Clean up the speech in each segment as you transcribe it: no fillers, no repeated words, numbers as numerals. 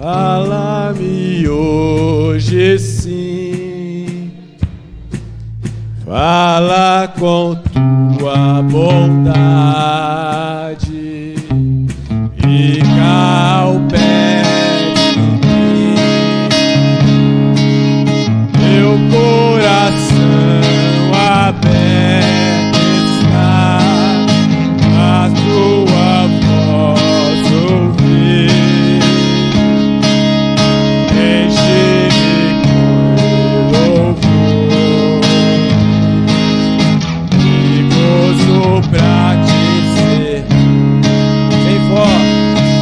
Fala-me hoje sim, fala com tua bondade, fica ao pé de mim, meu coração aberto está a tua voz ouvir. Pra te ser bem forte,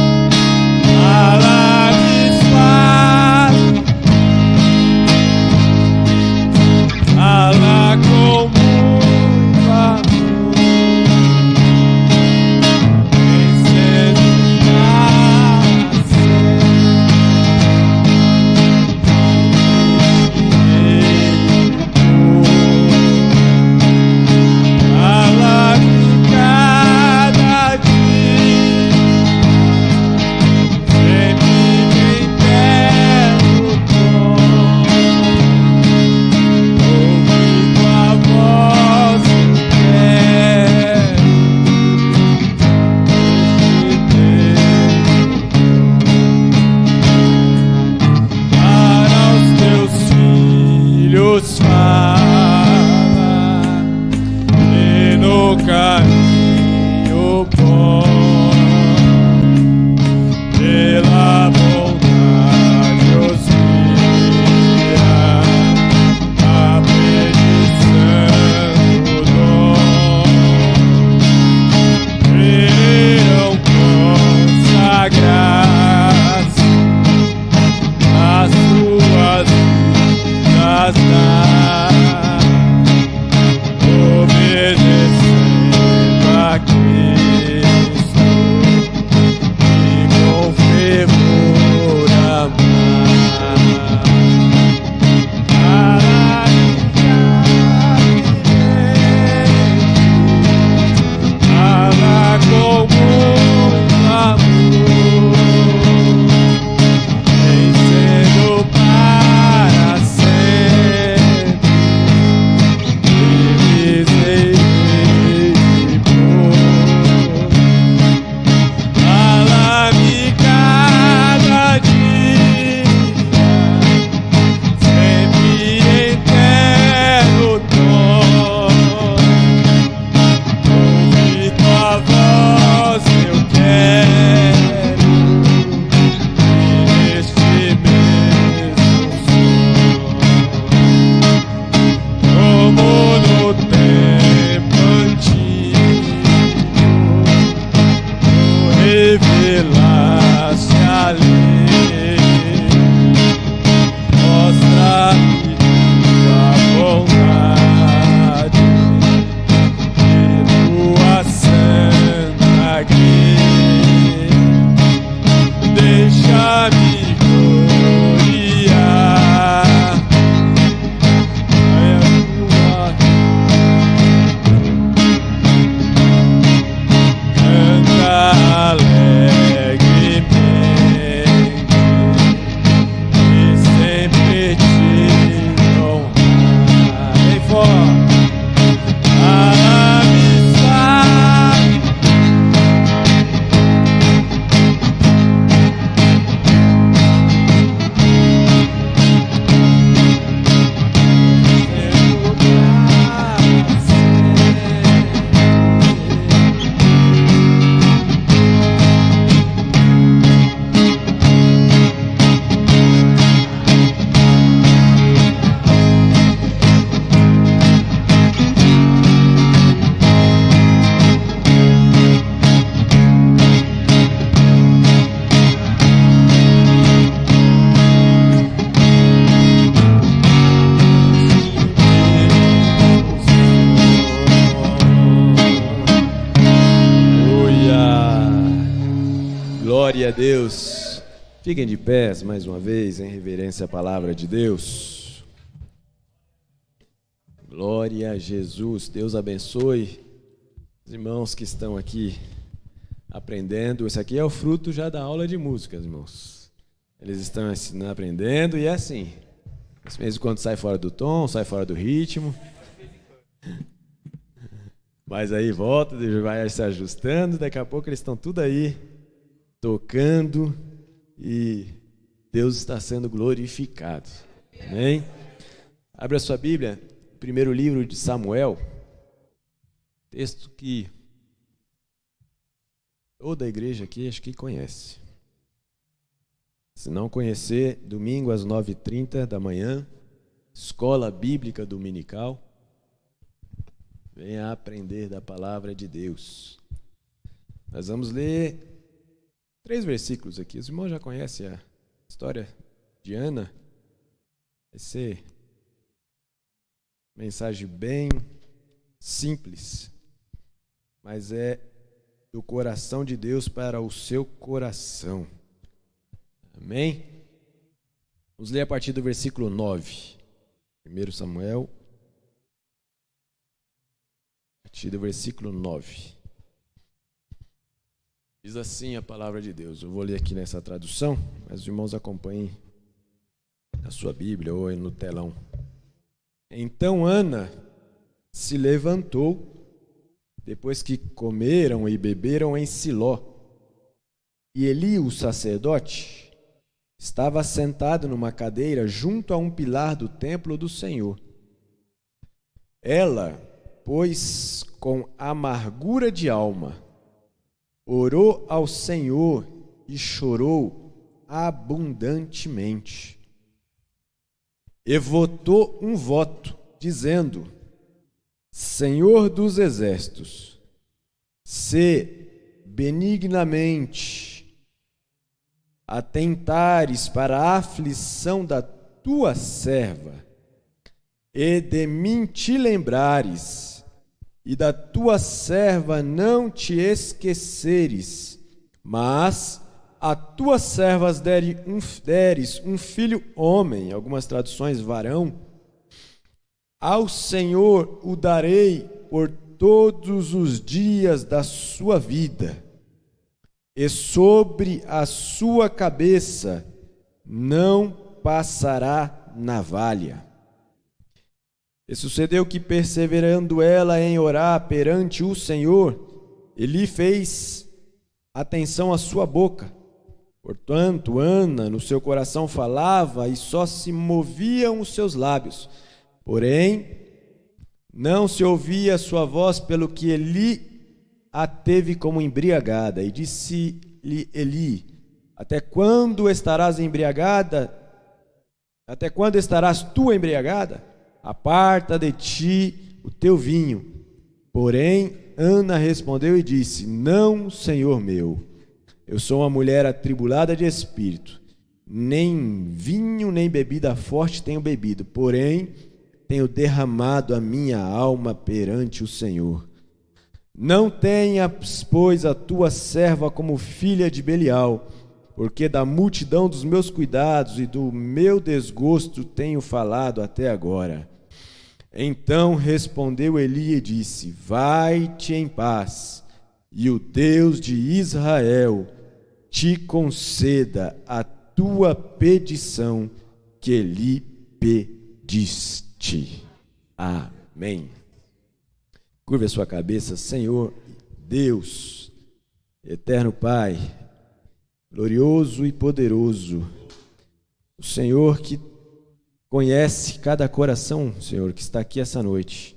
fala-me suave, fala com muito amor, vencendo caminho bom, pela bondade os guia, a bendição do dom, irão consagrar as suas vidas dar, obedecendo a Cristo e com fervor amar. Fala com muito amor, vencendo para sempre. Fala-me cada dia, sempre em terno tom, ouvir tua voz eu quero, e neste mesmo som, como no tempo antigo, revelaste a lei, mostra-me tua bondade e tua santa graça, deixa-me gloriar. Canta alegremente e sempre te honrar. Bem forte, fala-me suave, glória a Deus. Fiquem de pés mais uma vez em reverência à palavra de Deus. Glória a Jesus. Deus abençoe os irmãos que estão aqui aprendendo. Isso aqui é o fruto já da aula de música, irmãos. Eles estão ensinando, aprendendo, e é assim. Às vezes quando sai fora do tom, sai fora do ritmo. Mas aí volta, vai se ajustando, daqui a pouco eles estão tudo aí, tocando, e Deus está sendo glorificado. Amém? Abre a sua Bíblia, primeiro livro de Samuel, texto que toda a igreja aqui acho que conhece. Se não conhecer, domingo às 9h30 da manhã, escola bíblica dominical, venha aprender da palavra de Deus. Nós vamos ler 3 versículos aqui. Os irmãos já conhecem a história de Ana. Vai ser mensagem bem simples, mas é do coração de Deus para o seu coração. Amém? Vamos ler a partir do versículo 9. 1 Samuel, a partir do versículo 9. Diz assim a palavra de Deus. Eu vou ler aqui nessa tradução, mas os irmãos acompanhem na sua Bíblia ou no telão. Então Ana se levantou, depois que comeram e beberam em Siló, e Eli, o sacerdote, estava sentado numa cadeira junto a um pilar do templo do Senhor. Ela, pois, com amargura de alma, orou ao Senhor e chorou abundantemente. E votou um voto, dizendo: Senhor dos exércitos, se benignamente atentares para a aflição da tua serva, e de mim te lembrares, e da tua serva não te esqueceres, mas a tuas servas deres um filho homem, algumas traduções varão, ao Senhor o darei por todos os dias da sua vida, e sobre a sua cabeça não passará navalha. E sucedeu que, perseverando ela em orar perante o Senhor, Ele fez atenção à sua boca. Portanto, Ana no seu coração falava e só se moviam os seus lábios. Porém, não se ouvia a sua voz, pelo que Eli a teve como embriagada. E disse-lhe Eli: Até quando estarás embriagada? Até quando estarás tu embriagada? Aparta de ti o teu vinho. Porém, Ana respondeu e disse: Não, Senhor meu, eu sou uma mulher atribulada de espírito. Nem vinho nem bebida forte tenho bebido, porém tenho derramado a minha alma perante o Senhor. Não tenhas, pois, a tua serva como filha de Belial, porque da multidão dos meus cuidados e do meu desgosto tenho falado até agora. Então respondeu Eli e disse: Vai-te em paz, e o Deus de Israel te conceda a tua petição que lhe pediste. Amém. Curva a sua cabeça. Senhor Deus, eterno Pai, glorioso e poderoso, o Senhor que conhece cada coração, Senhor, que está aqui essa noite.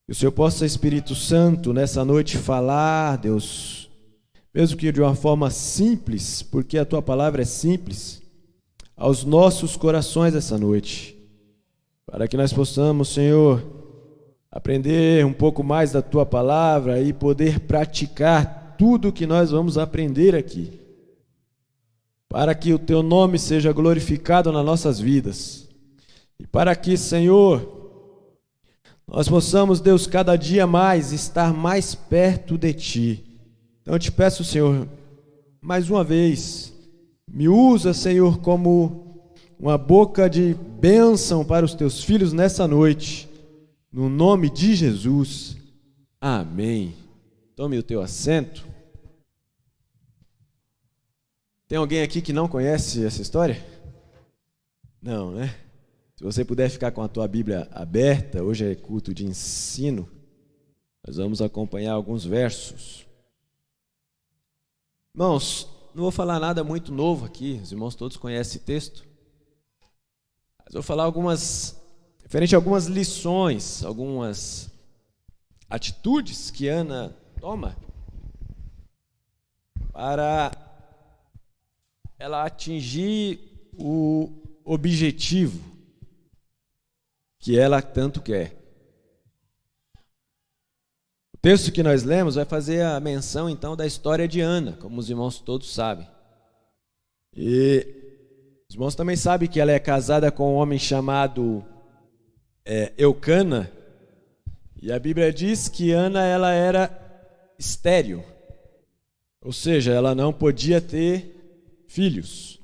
Que o Senhor possa, Espírito Santo, nessa noite falar, Deus, mesmo que de uma forma simples, porque a Tua palavra é simples, aos nossos corações essa noite, para que nós possamos, Senhor, aprender um pouco mais da Tua palavra e poder praticar tudo o que nós vamos aprender aqui, para que o Teu nome seja glorificado nas nossas vidas, e para que, Senhor, nós possamos, Deus, cada dia mais estar mais perto de Ti. Então eu te peço, Senhor, mais uma vez, me usa, Senhor, como uma boca de bênção para os Teus filhos nessa noite, no nome de Jesus. Amém. Tome o teu assento. Tem alguém aqui que não conhece essa história? Não, né? Se você puder ficar com a tua Bíblia aberta, hoje é culto de ensino, nós vamos acompanhar alguns versos. Irmãos, não vou falar nada muito novo aqui, os irmãos todos conhecem esse texto. Mas vou falar referente a algumas lições, algumas atitudes que Ana toma para ela atingir o objetivo que ela tanto quer. O texto que nós lemos vai fazer a menção, então, da história de Ana, como os irmãos todos sabem. E os irmãos também sabem que ela é casada com um homem chamado Eucana, e a Bíblia diz que Ana ela era estéril, ou seja, ela não podia ter filhos.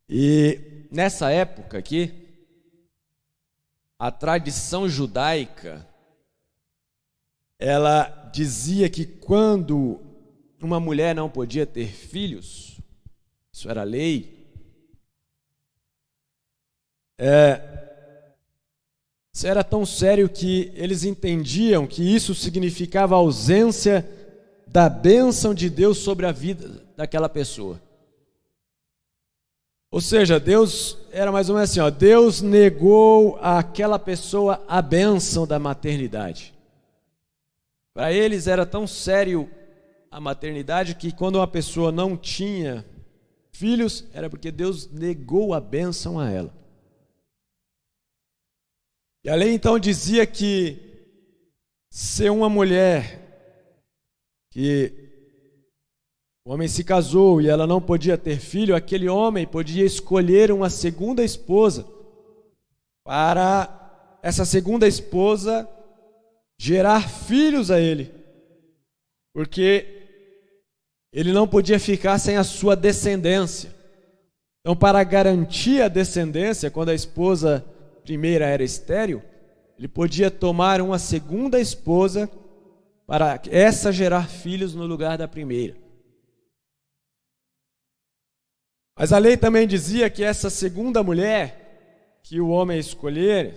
E nessa época aqui, a tradição judaica, ela dizia que quando uma mulher não podia ter filhos, isso era lei, isso era tão sério que eles entendiam que isso significava a ausência da bênção de Deus sobre a vida daquela pessoa. Ou seja, Deus era mais ou menos assim, Deus negou àquela pessoa a bênção da maternidade. Para eles era tão sério a maternidade que quando uma pessoa não tinha filhos, era porque Deus negou a bênção a ela. E a lei então dizia que se uma mulher que o homem se casou e ela não podia ter filho, aquele homem podia escolher uma segunda esposa para essa segunda esposa gerar filhos a ele, porque ele não podia ficar sem a sua descendência. Então, para garantir a descendência, quando a esposa primeira era estéril, ele podia tomar uma segunda esposa para essa gerar filhos no lugar da primeira. Mas a lei também dizia que essa segunda mulher que o homem escolher,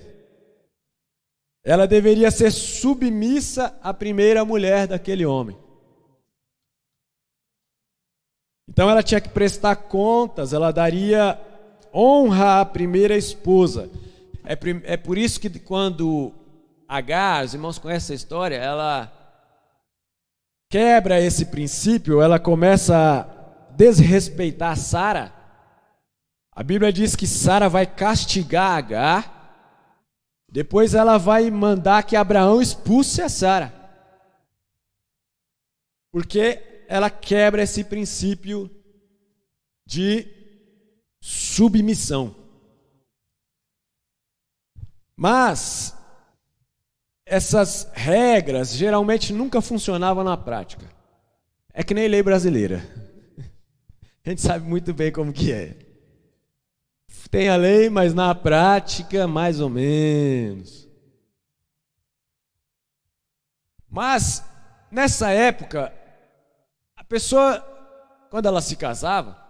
ela deveria ser submissa à primeira mulher daquele homem. Então ela tinha que prestar contas, ela daria honra à primeira esposa. É por isso que quando Agar, os irmãos conhecem essa história, ela quebra esse princípio, ela começa a desrespeitar Sara. A Bíblia diz que Sara vai castigar Agar, depois ela vai mandar que Abraão expulse a Sara, porque ela quebra esse princípio de submissão. Mas essas regras geralmente nunca funcionavam na prática. É que nem lei brasileira. A gente sabe muito bem como que é. Tem a lei, mas na prática, mais ou menos. Mas, nessa época, a pessoa, quando ela se casava,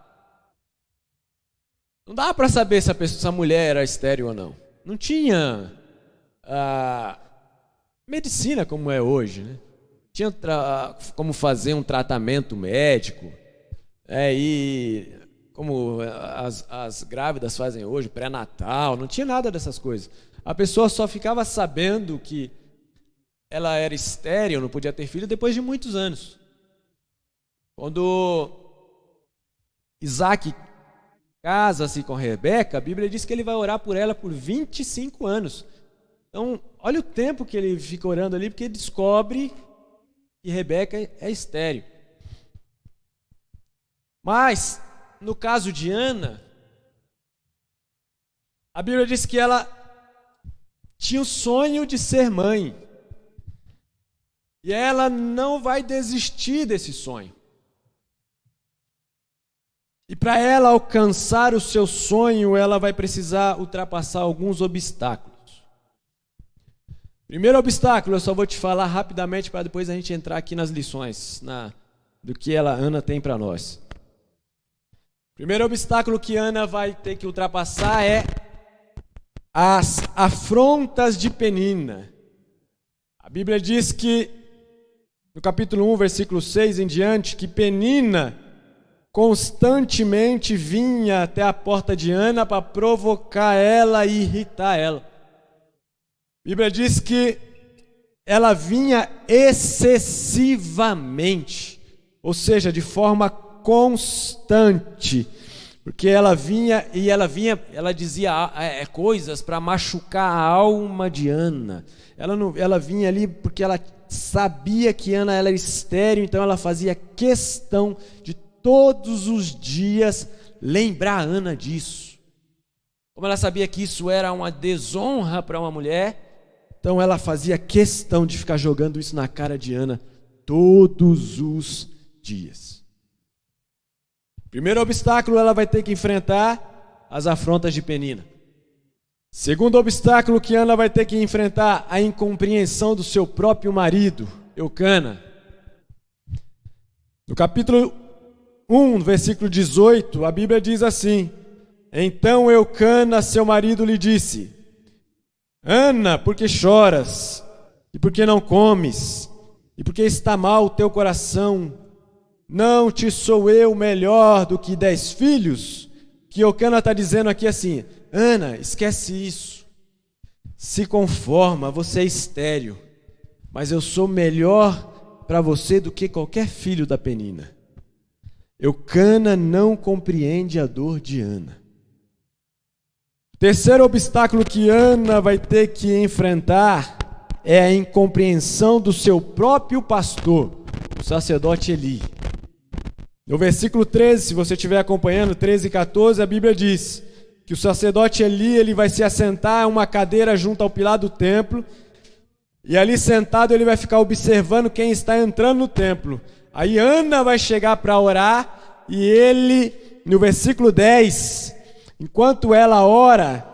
não dava para saber se essa mulher era estéril ou não. Não tinha medicina como é hoje, né? Tinha como fazer um tratamento médico. E como as grávidas fazem hoje, pré-natal, não tinha nada dessas coisas. A pessoa só ficava sabendo que ela era estéril, não podia ter filho, depois de muitos anos. Quando Isaac casa-se com Rebeca, a Bíblia diz que ele vai orar por ela por 25 anos. Então, olha o tempo que ele fica orando ali, porque ele descobre que Rebeca é estéril. Mas, no caso de Ana, a Bíblia diz que ela tinha o sonho de ser mãe. E ela não vai desistir desse sonho. E para ela alcançar o seu sonho, ela vai precisar ultrapassar alguns obstáculos. Primeiro obstáculo, eu só vou te falar rapidamente para depois a gente entrar aqui nas lições, do que Ana tem para nós. Primeiro obstáculo que Ana vai ter que ultrapassar é as afrontas de Penina. A Bíblia diz que, no capítulo 1, versículo 6 em diante, que Penina constantemente vinha até a porta de Ana para provocar ela e irritar ela. A Bíblia diz que ela vinha excessivamente, ou seja, de forma constante, porque ela dizia coisas para machucar a alma de Ana. Ela vinha ali porque ela sabia que Ana era estéril, então ela fazia questão de todos os dias lembrar Ana disso. Como ela sabia que isso era uma desonra para uma mulher, então ela fazia questão de ficar jogando isso na cara de Ana todos os dias. Primeiro obstáculo, ela vai ter que enfrentar as afrontas de Penina. Segundo obstáculo que Ana vai ter que enfrentar, a incompreensão do seu próprio marido, Eucana. No capítulo 1, versículo 18, a Bíblia diz assim: Então Eucana, seu marido, lhe disse: Ana, por que choras? E por que não comes? E por que está mal o teu coração? Não te sou eu melhor do que 10 filhos? Que Eucana está dizendo aqui assim: Ana, esquece isso. Se conforma, você é estéril. Mas eu sou melhor para você do que qualquer filho da Penina. Eucana não compreende a dor de Ana. Terceiro obstáculo que Ana vai ter que enfrentar é a incompreensão do seu próprio pastor, o sacerdote Eli. No versículo 13, se você estiver acompanhando, 13 e 14, a Bíblia diz que o sacerdote Eli, ele vai se assentar em uma cadeira junto ao pilar do templo, e ali sentado ele vai ficar observando quem está entrando no templo. Aí Ana vai chegar para orar, e ele, no versículo 10, enquanto ela ora,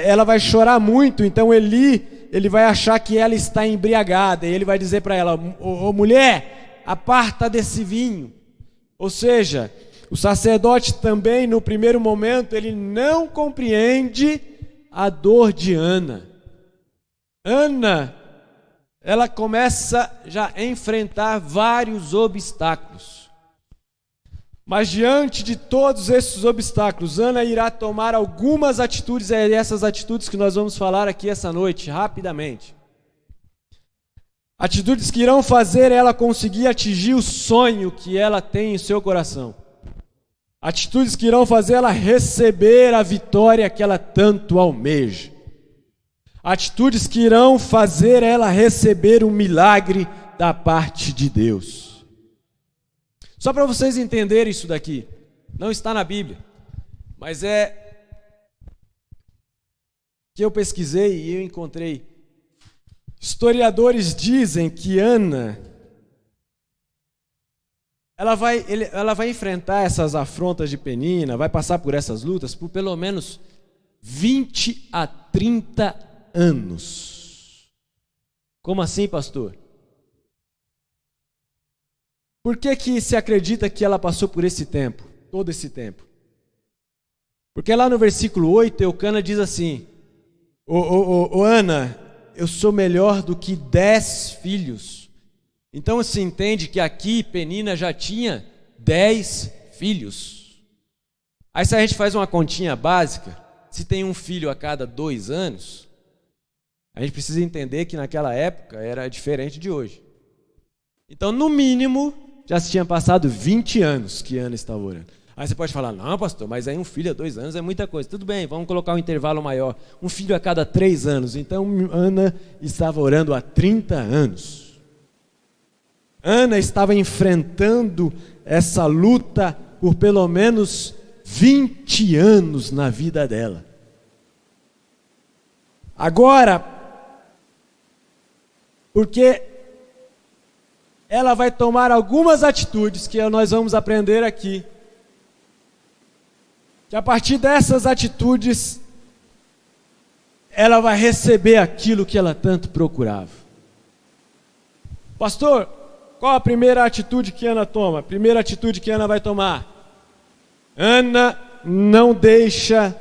ela vai chorar muito, então ele vai achar que ela está embriagada, e ele vai dizer para ela: ô mulher, aparta desse vinho. Ou seja, o sacerdote também, no primeiro momento, ele não compreende a dor de Ana. Ana, ela começa já a enfrentar vários obstáculos. Mas diante de todos esses obstáculos, Ana irá tomar algumas atitudes, é essas atitudes que nós vamos falar aqui essa noite, rapidamente. Atitudes que irão fazer ela conseguir atingir o sonho que ela tem em seu coração. Atitudes que irão fazer ela receber a vitória que ela tanto almeja. Atitudes que irão fazer ela receber um milagre da parte de Deus. Só para vocês entenderem isso daqui, não está na Bíblia, mas é que eu pesquisei e eu encontrei. Historiadores dizem que Ana, ela vai enfrentar essas afrontas de Penina, vai passar por essas lutas por pelo menos 20 a 30 anos. Como assim, pastor? Por que se acredita que ela passou por esse tempo, todo esse tempo? Porque lá no versículo 8, Eucana diz assim: Ana, eu sou melhor do que 10 filhos. Então se entende que aqui Penina já tinha 10 filhos. Aí se a gente faz uma continha básica, se tem um filho a cada 2 anos, a gente precisa entender que naquela época era diferente de hoje. Então, no mínimo, já se tinha passado 20 anos que Ana estava orando. Aí você pode falar: não, pastor, mas aí um filho a 2 anos é muita coisa. Tudo bem, vamos colocar um intervalo maior. Um filho a cada 3 anos. Então, Ana estava orando há 30 anos. Ana estava enfrentando essa luta por pelo menos 20 anos na vida dela. Agora, porque ela vai tomar algumas atitudes que nós vamos aprender aqui, que a partir dessas atitudes, ela vai receber aquilo que ela tanto procurava. Pastor, qual a primeira atitude que Ana toma? A primeira atitude que Ana vai tomar? Ana não deixa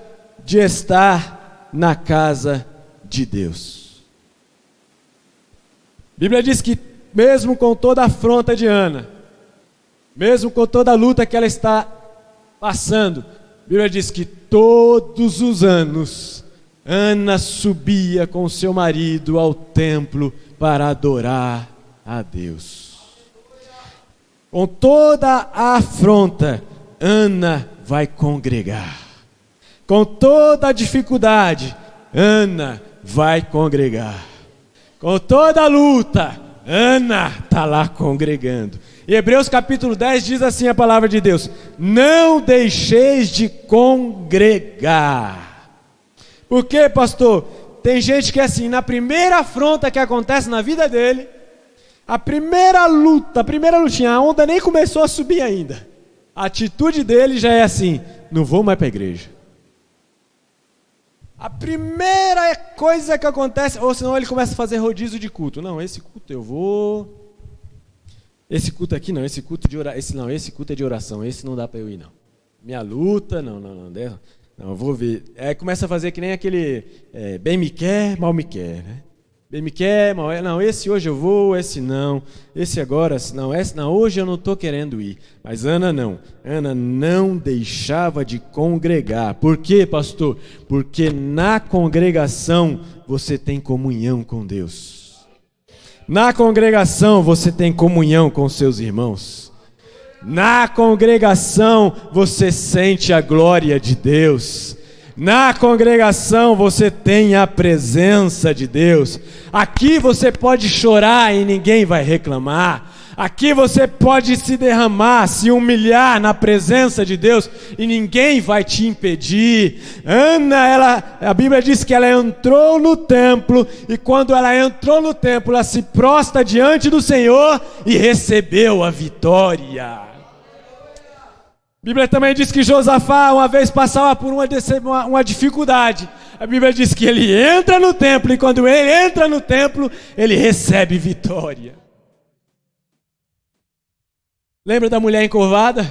de estar na casa de Deus. A Bíblia diz que mesmo com toda a afronta de Ana, mesmo com toda a luta que ela está passando, a Bíblia diz que todos os anos Ana subia com seu marido ao templo para adorar a Deus. Com toda a afronta, Ana vai congregar. Com toda a dificuldade, Ana vai congregar. Com toda a luta, Ana está lá congregando. Em Hebreus capítulo 10 diz assim a palavra de Deus: não deixeis de congregar. Por quê, pastor? Tem gente que assim, na primeira afronta que acontece na vida dele, a primeira luta, a primeira lutinha, a onda nem começou a subir ainda. A atitude dele já é assim: não vou mais para a igreja. A primeira coisa que acontece, ou senão ele começa a fazer rodízio de culto. Não, esse culto eu vou. Esse culto aqui não, esse culto de oração, esse culto é de oração, esse não dá para eu ir não. Minha luta, não, eu vou ver. Aí começa a fazer que nem aquele bem me quer, mal me quer, né? Bem me quer, mal é, não, esse hoje eu vou, esse não, esse agora, não, esse não, hoje eu não estou querendo ir. Mas Ana não deixava de congregar. Por quê, pastor? Porque na congregação você tem comunhão com Deus. Na congregação você tem comunhão com seus irmãos. Na congregação você sente a glória de Deus. Na congregação você tem a presença de Deus. Aqui você pode chorar e ninguém vai reclamar. Aqui você pode se derramar, se humilhar na presença de Deus e ninguém vai te impedir. Ana, a Bíblia diz que ela entrou no templo e quando ela entrou no templo, ela se prostra diante do Senhor e recebeu a vitória. A Bíblia também diz que Josafá uma vez passava por uma dificuldade. A Bíblia diz que ele entra no templo e quando ele entra no templo, ele recebe vitória. Lembra da mulher encurvada?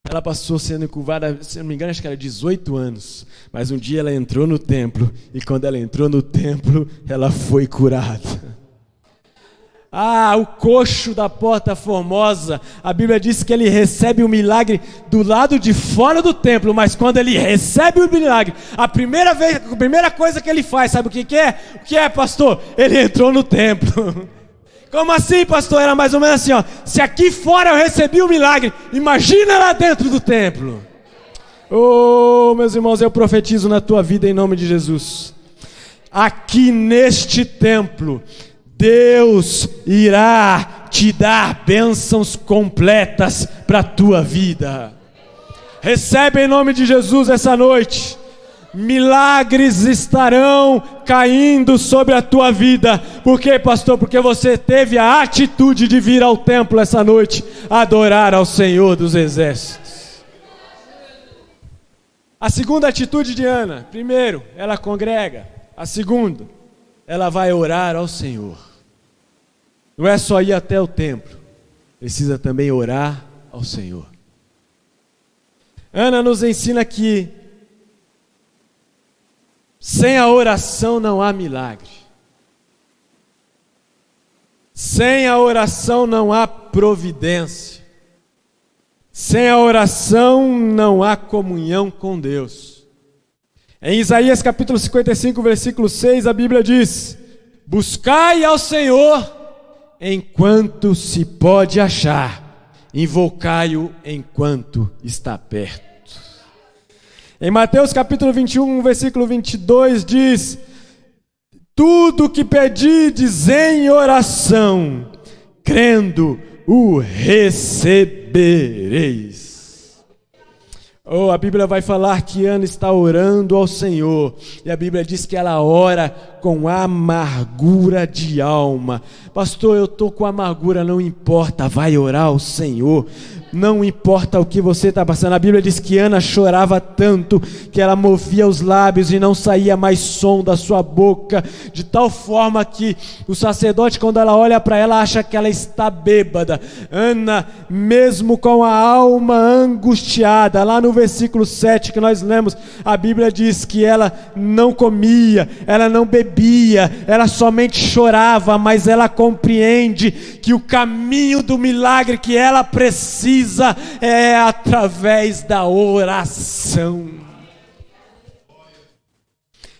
Ela passou sendo encurvada, se não me engano, acho que era 18 anos. Mas um dia ela entrou no templo e quando ela entrou no templo, ela foi curada. O coxo da Porta Formosa, a Bíblia diz que ele recebe o milagre do lado de fora do templo, mas quando ele recebe o milagre, a primeira coisa que ele faz, sabe o que é? O que é, pastor? Ele entrou no templo. Como assim, pastor? Era mais ou menos assim, ó. Se aqui fora eu recebi o milagre, imagina lá dentro do templo. Oh, meus irmãos, eu profetizo na tua vida em nome de Jesus. Aqui neste templo, Deus irá te dar bênçãos completas para a tua vida. Recebe em nome de Jesus essa noite. Milagres estarão caindo sobre a tua vida. Por quê, pastor? Porque você teve a atitude de vir ao templo essa noite adorar ao Senhor dos Exércitos. A segunda atitude de Ana: primeiro, ela congrega. A segunda, ela vai orar ao Senhor. Não é só ir até o templo, precisa também orar ao Senhor. Ana nos ensina que sem a oração não há milagre. Sem a oração não há providência. Sem a oração não há comunhão com Deus. Em Isaías capítulo 55, versículo 6, a Bíblia diz: buscai ao Senhor enquanto se pode achar, invocai-o enquanto está perto. Em Mateus capítulo 21, versículo 22 diz: tudo que pedides em oração, crendo, o recebereis. A Bíblia vai falar que Ana está orando ao Senhor, e a Bíblia diz que ela ora com amargura de alma. Pastor, eu estou com amargura, não importa, vai orar ao Senhor. Não importa o que você está passando. A Bíblia diz que Ana chorava tanto que ela movia os lábios e não saía mais som da sua boca, de tal forma que o sacerdote, quando ela olha para ela, acha que ela está bêbada. Ana, mesmo com a alma angustiada, lá no versículo 7 que nós lemos, a Bíblia diz que ela não comia, ela não bebia, ela somente chorava, mas ela compreende que o caminho do milagre que ela precisa é através da oração.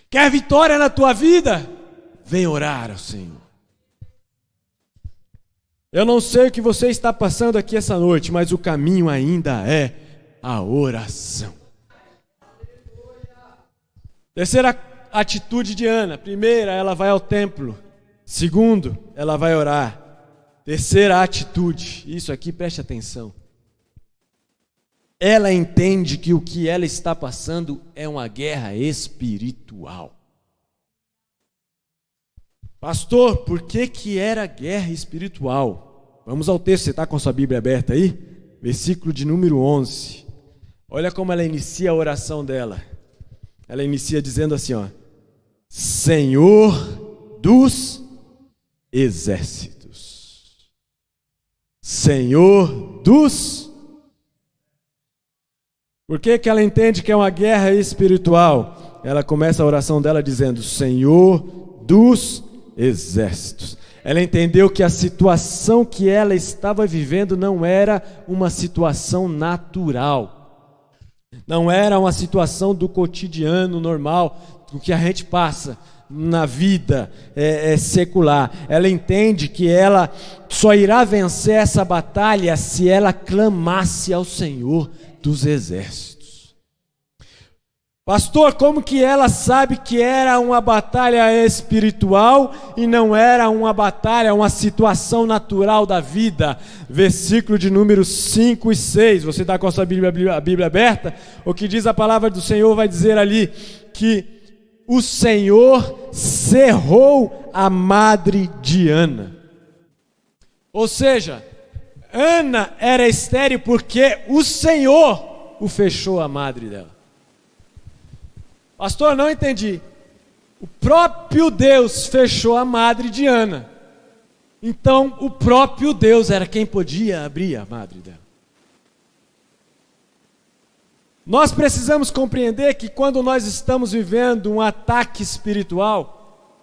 Quer vitória na tua vida? Vem orar ao Senhor. Eu não sei o que você está passando aqui essa noite, mas o caminho ainda é a oração. Terceira atitude de Ana. Primeira, ela vai ao templo. Segundo, ela vai orar. Terceira atitude, isso aqui preste atenção. Ela entende que o que ela está passando é uma guerra espiritual. Pastor, por que era guerra espiritual? Vamos ao texto, você está com a sua Bíblia aberta aí? Versículo de número 11. Olha como ela inicia a oração dela. Ela inicia dizendo assim, ó: Senhor dos exércitos. Senhor dos. Por que ela entende que é uma guerra espiritual? Ela começa a oração dela dizendo: Senhor dos exércitos. Ela entendeu que a situação que ela estava vivendo não era uma situação natural. Não era uma situação do cotidiano normal, do que a gente passa na vida secular. Ela entende que ela só irá vencer essa batalha se ela clamasse ao Senhor dos exércitos. Pastor, como que ela sabe que era uma batalha espiritual e não era uma batalha, uma situação natural da vida? Versículo de números 5 e 6. Você está com a sua Bíblia aberta? O que diz a palavra do Senhor vai dizer ali que o Senhor cerrou a madre de Ana. Ou seja, Ana era estéril porque o Senhor o fechou a madre dela. Pastor, não entendi. O próprio Deus fechou a madre de Ana. Então, o próprio Deus era quem podia abrir a madre dela. Nós precisamos compreender que quando nós estamos vivendo um ataque espiritual,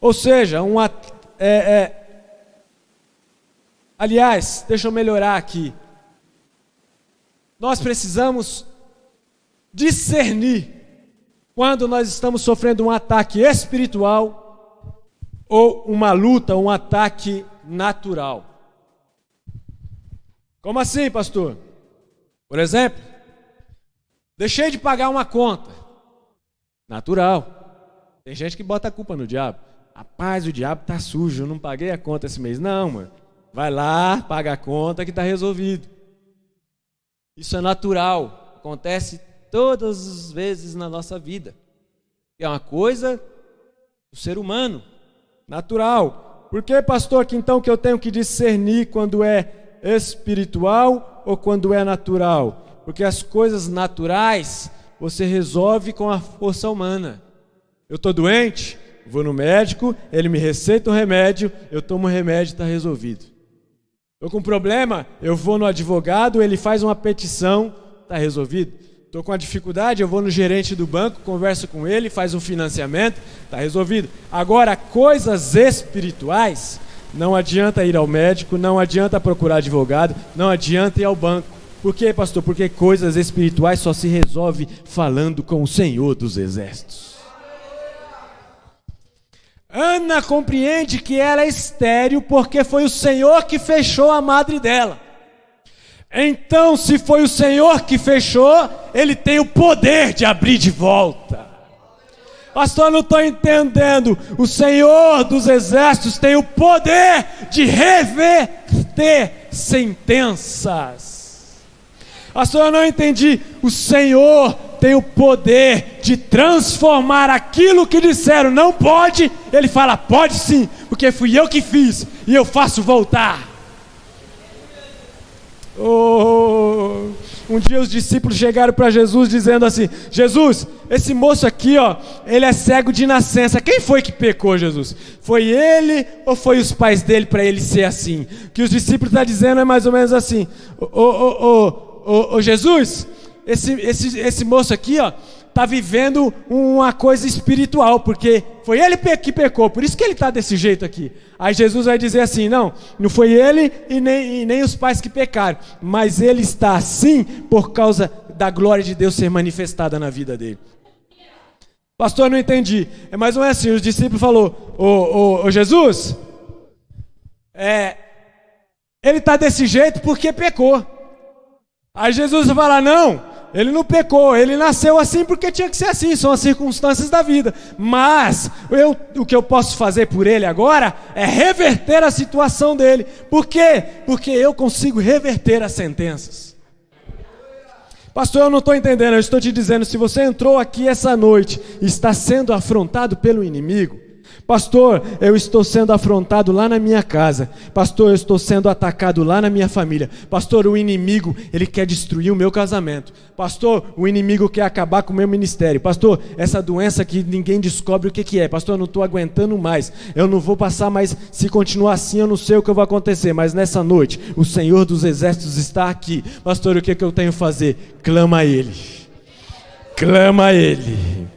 ou seja, aliás, deixa eu melhorar aqui. Nós precisamos discernir quando nós estamos sofrendo um ataque espiritual ou uma luta, um ataque natural. Como assim, pastor? Por exemplo, deixei de pagar uma conta. Natural. Tem gente que bota a culpa no diabo. Rapaz, o diabo está sujo, eu não paguei a conta esse mês. Não, mano. Vai lá, paga a conta que está resolvido. Isso é natural. Acontece todas as vezes na nossa vida. É uma coisa do ser humano. Natural. Por que, pastor, que então que eu tenho que discernir quando é espiritual ou quando é natural? Porque as coisas naturais você resolve com a força humana. Eu estou doente, vou no médico, ele me receita um remédio, eu tomo o remédio e está resolvido. Estou com um problema, eu vou no advogado, ele faz uma petição, está resolvido. Estou com uma dificuldade, eu vou no gerente do banco, converso com ele, faz um financiamento, está resolvido. Agora, coisas espirituais, não adianta ir ao médico, não adianta procurar advogado, não adianta ir ao banco. Por quê, pastor? Porque coisas espirituais só se resolve falando com o Senhor dos exércitos. Ana compreende que ela é estéril porque foi o Senhor que fechou a madre dela. Então, se foi o Senhor que fechou, Ele tem o poder de abrir de volta. Pastor, não estou entendendo. O Senhor dos exércitos tem o poder de reverter sentenças. Pastor, eu não entendi. O Senhor tem o poder de transformar aquilo que disseram não pode. Ele fala, pode sim, porque fui eu que fiz e eu faço voltar. Oh, um dia os discípulos chegaram para Jesus dizendo assim: Jesus, esse moço aqui, ó, ele é cego de nascença. Quem foi que pecou, Jesus? Foi ele ou foi os pais dele para ele ser assim? O que os discípulos estão dizendo é mais ou menos assim: Jesus, esse moço aqui, ó, está vivendo uma coisa espiritual, porque foi ele que pecou, por isso que ele está desse jeito aqui. Aí Jesus vai dizer assim: não foi ele e nem os pais que pecaram, mas ele está assim por causa da glória de Deus ser manifestada na vida dele. Pastor, eu não entendi. É mais ou menos assim, os discípulos falaram: ô Jesus, ele está desse jeito porque pecou. Aí Jesus vai falar: não, ele não pecou, ele nasceu assim porque tinha que ser assim, são as circunstâncias da vida. Mas o que eu posso fazer por ele agora é reverter a situação dele. Por quê? Porque eu consigo reverter as sentenças. Pastor, eu não estou entendendo, eu estou te dizendo, se você entrou aqui essa noite e está sendo afrontado pelo inimigo, pastor, eu estou sendo afrontado lá na minha casa. Pastor, eu estou sendo atacado lá na minha família. Pastor, o inimigo, ele quer destruir o meu casamento. Pastor, o inimigo quer acabar com o meu ministério. Pastor, essa doença que ninguém descobre o que é. Pastor, eu não estou aguentando mais. Eu não vou passar mais. Se continuar assim, eu não sei o que vai acontecer. Mas nessa noite, o Senhor dos Exércitos está aqui. Pastor, o que eu tenho que fazer? Clama a Ele. Clama a Ele.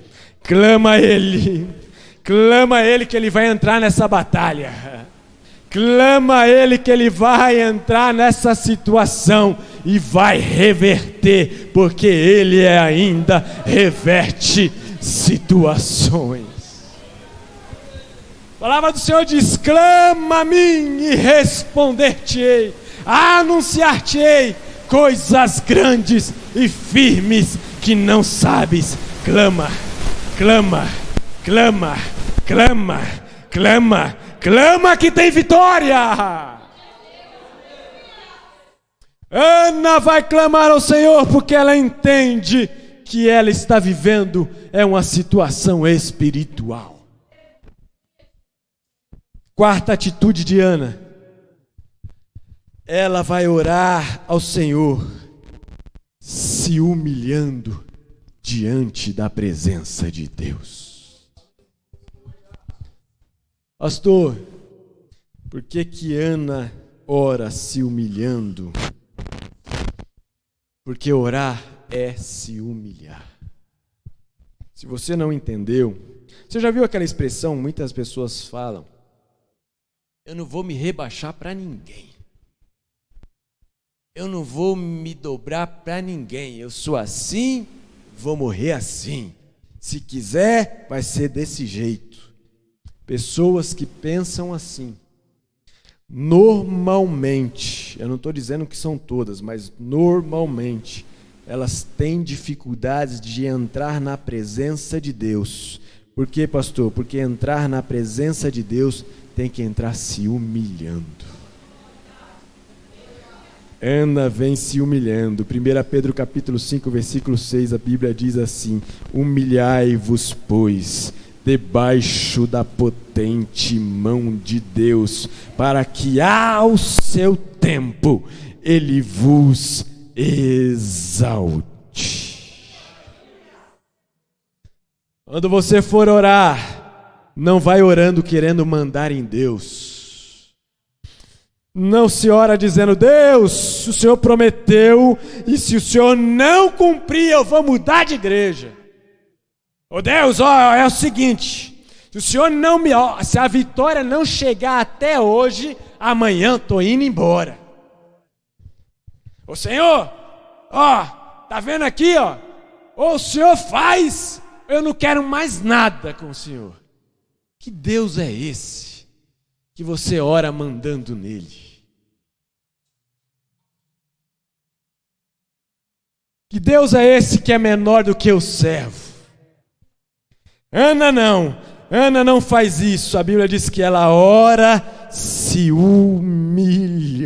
Clama a Ele. Clama a Ele que Ele vai entrar nessa batalha. Clama a Ele que Ele vai entrar nessa situação e vai reverter, porque Ele ainda reverte situações. A palavra do Senhor diz: clama a mim e responder-te-ei, anunciar-te-ei coisas grandes e firmes que não sabes. Clama, clama, clama, clama, clama, clama que tem vitória. Ana vai clamar ao Senhor porque ela entende que ela está vivendo uma situação espiritual. Quarta atitude de Ana: ela vai orar ao Senhor, se humilhando diante da presença de Deus. Pastor, por que Ana ora se humilhando? Porque orar é se humilhar. Se você não entendeu, você já viu aquela expressão, muitas pessoas falam: eu não vou me rebaixar para ninguém. Eu não vou me dobrar para ninguém. Eu sou assim, vou morrer assim. Se quiser, vai ser desse jeito. Pessoas que pensam assim, normalmente, eu não estou dizendo que são todas, mas normalmente, elas têm dificuldades de entrar na presença de Deus. Por quê, pastor? Porque entrar na presença de Deus tem que entrar se humilhando. Ana vem se humilhando. 1 Pedro capítulo 5, versículo 6, a Bíblia diz assim: humilhai-vos, pois, debaixo da potente mão de Deus, para que ao seu tempo Ele vos exalte. Quando você for orar, não vai orando querendo mandar em Deus. Não se ora dizendo: Deus, o Senhor prometeu, e se o Senhor não cumprir, eu vou mudar de igreja. Ô Deus, é o seguinte, se o Senhor não se a vitória não chegar até hoje, amanhã estou indo embora. Ô Senhor, tá vendo aqui, ou o Senhor faz, eu não quero mais nada com o Senhor. Que Deus é esse que você ora mandando nele? Que Deus é esse que é menor do que o servo? Ana não faz isso. A Bíblia diz que ela ora se humilhando.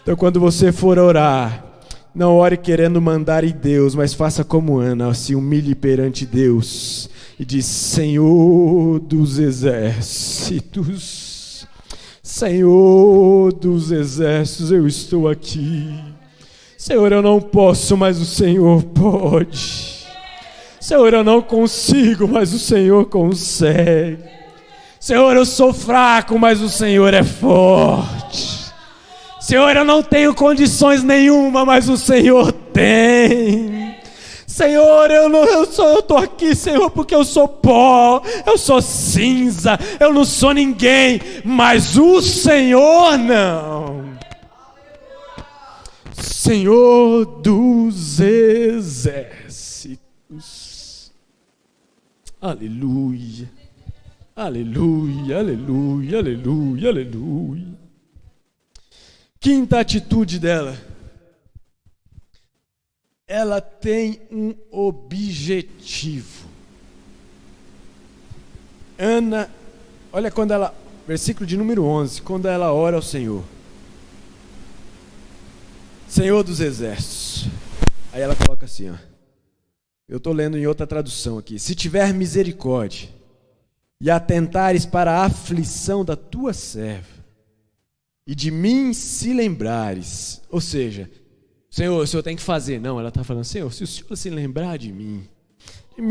Então quando você for orar, não ore querendo mandar em Deus, mas faça como Ana, se humilhe perante Deus e diz: Senhor dos exércitos, Senhor dos exércitos, eu estou aqui. Senhor, eu não posso, mas o Senhor pode. Senhor, eu não consigo, mas o Senhor consegue. Senhor, eu sou fraco, mas o Senhor é forte. Senhor, eu não tenho condições nenhuma, mas o Senhor tem. Senhor, eu estou aqui, Senhor, porque eu sou pó, eu sou cinza, eu não sou ninguém, mas o Senhor não. Senhor dos exércitos. Aleluia, aleluia, aleluia, aleluia, aleluia. Quinta atitude dela. Ela tem um objetivo. Ana, olha quando ela, versículo de número 11, quando ela ora ao Senhor. Senhor dos exércitos. Aí ela coloca assim, ó. Eu estou lendo em outra tradução aqui. Se tiver misericórdia e atentares para a aflição da tua serva, e de mim se lembrares. Ou seja, Senhor, o Senhor tem que fazer. Não, ela está falando, Senhor, se o Senhor se lembrar de mim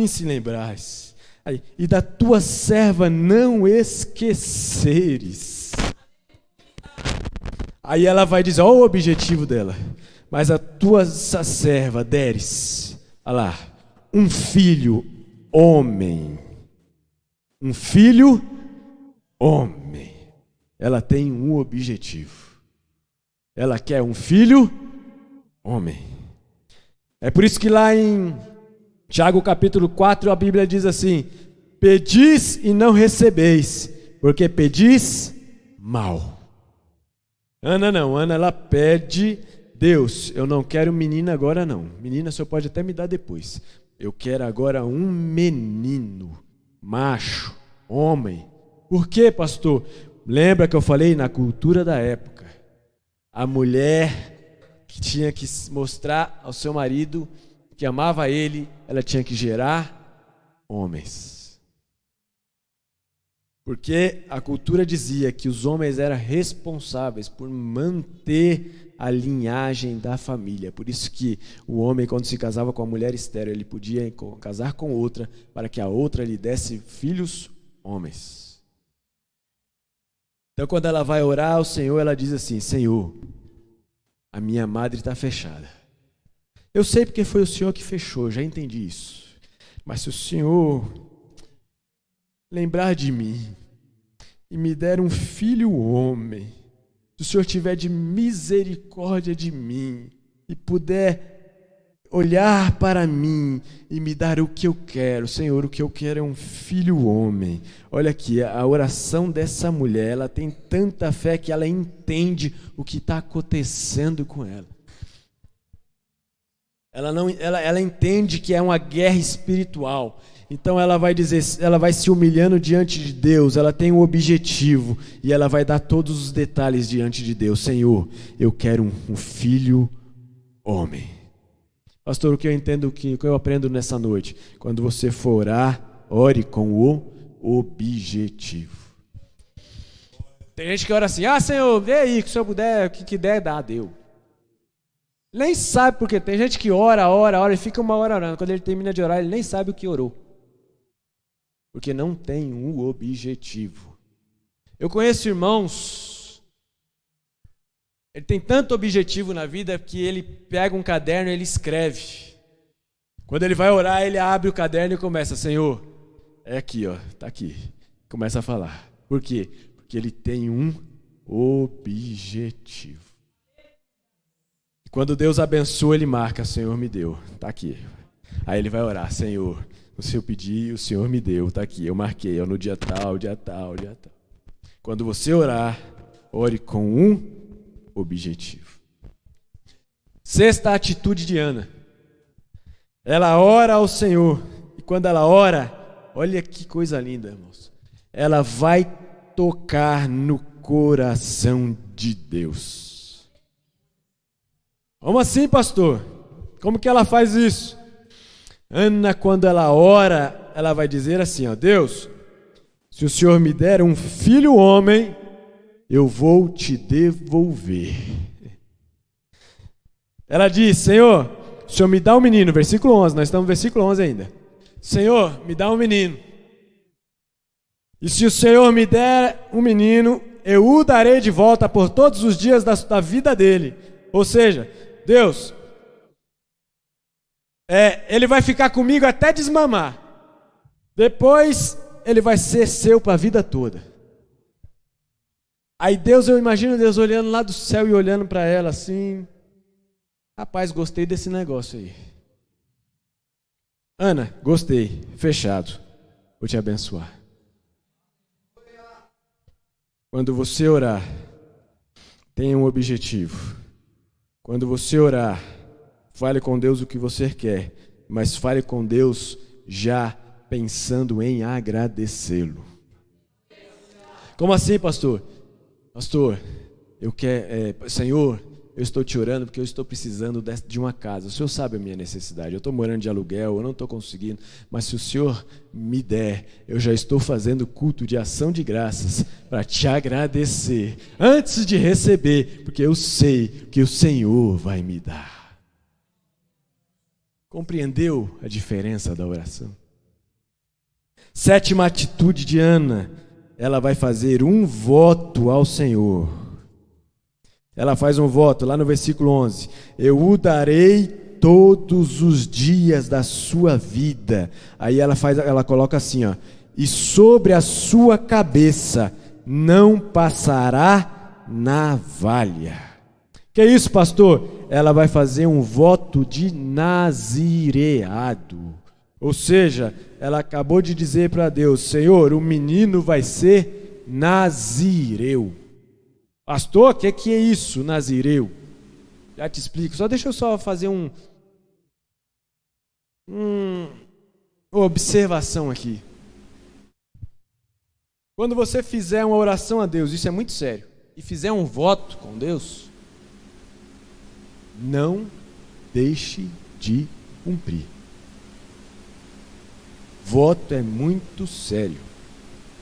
se lembrares. Aí, e da tua serva não esqueceres. Aí ela vai dizer, olha o objetivo dela. Mas a tua serva deres, olha lá, um filho homem. Um filho homem. Ela tem um objetivo. Ela quer um filho homem. É por isso que lá em Tiago capítulo 4 a Bíblia diz assim: pedis e não recebeis, porque pedis mal. Ana não, Ana ela pede, Deus, eu não quero menina agora não. Menina o Senhor pode até me dar depois. Eu quero agora um menino, macho, homem. Por quê, pastor? Lembra que eu falei na cultura da época? A mulher que tinha que mostrar ao seu marido que amava ele, ela tinha que gerar homens. Porque a cultura dizia que os homens eram responsáveis por manter a linhagem da família. Por isso que o homem, quando se casava com a mulher estéril, ele podia casar com outra, para que a outra lhe desse filhos homens. Então, quando ela vai orar ao Senhor, ela diz assim: Senhor, a minha madre está fechada. Eu sei porque foi o Senhor que fechou, já entendi isso. Mas se o Senhor lembrar de mim e me der um filho homem, se o Senhor tiver de misericórdia de mim e puder olhar para mim e me dar o que eu quero, Senhor, o que eu quero é um filho homem. Olha aqui, a oração dessa mulher, ela tem tanta fé que ela entende o que está acontecendo com ela. Ela entende que é uma guerra espiritual. Então ela vai dizer, ela vai se humilhando diante de Deus, ela tem um objetivo e ela vai dar todos os detalhes diante de Deus. Senhor, eu quero um filho homem. Pastor, o que eu entendo, o que eu aprendo nessa noite? Quando você for orar, ore com o objetivo. Tem gente que ora assim: Senhor, vê aí, que o Senhor puder, o que der, dá, deu. Nem sabe por quê. Tem gente que ora e fica uma hora orando. Quando ele termina de orar, ele nem sabe o que orou. Porque não tem um objetivo. Eu conheço irmãos, ele tem tanto objetivo na vida que ele pega um caderno e ele escreve. Quando ele vai orar, ele abre o caderno e começa: Senhor, é aqui, ó, tá aqui. Começa a falar. Por quê? Porque ele tem um objetivo. E quando Deus abençoa, ele marca: Senhor me deu, tá aqui. Aí ele vai orar: Senhor, o Senhor pediu, o Senhor me deu, tá aqui. Eu marquei, ó, no dia tal, dia tal, dia tal. Quando você orar, ore com um objetivo. Sexta atitude de Ana. Ela ora ao Senhor. E quando ela ora, olha que coisa linda, irmãos. Ela vai tocar no coração de Deus. Como assim, pastor? Como que ela faz isso? Ana, quando ela ora, ela vai dizer assim: ó, Deus, se o Senhor me der um filho homem, eu vou te devolver. Ela diz: Senhor, o Senhor me dá um menino. Versículo 11, nós estamos no versículo 11 ainda. Senhor, me dá um menino. E se o Senhor me der um menino, eu o darei de volta por todos os dias da vida dele. Ou seja, Deus, ele vai ficar comigo até desmamar. Depois, ele vai ser seu para a vida toda. Aí Deus, eu imagino Deus olhando lá do céu e olhando para ela assim. Rapaz, gostei desse negócio aí. Ana, gostei. Fechado. Vou te abençoar. Quando você orar, tenha um objetivo. Quando você orar, fale com Deus o que você quer, mas fale com Deus já pensando em agradecê-lo. Como assim, pastor? Pastor, Senhor, eu estou te orando porque eu estou precisando de uma casa. O Senhor sabe a minha necessidade. Eu estou morando de aluguel, eu não estou conseguindo. Mas se o Senhor me der, eu já estou fazendo culto de ação de graças para te agradecer antes de receber, porque eu sei que o Senhor vai me dar. Compreendeu a diferença da oração? Sétima atitude de Ana, ela vai fazer um voto ao Senhor. Ela faz um voto, lá no versículo 11. Eu o darei todos os dias da sua vida. Aí ela coloca assim, ó. E sobre a sua cabeça não passará navalha. Que isso, pastor? Ela vai fazer um voto de nazireado. Ou seja, ela acabou de dizer para Deus: Senhor, o menino vai ser nazireu. Pastor, o que é isso, nazireu? Já te explico, deixa eu fazer uma observação aqui. Quando você fizer uma oração a Deus, isso é muito sério, e fizer um voto com Deus, não deixe de cumprir. Voto é muito sério.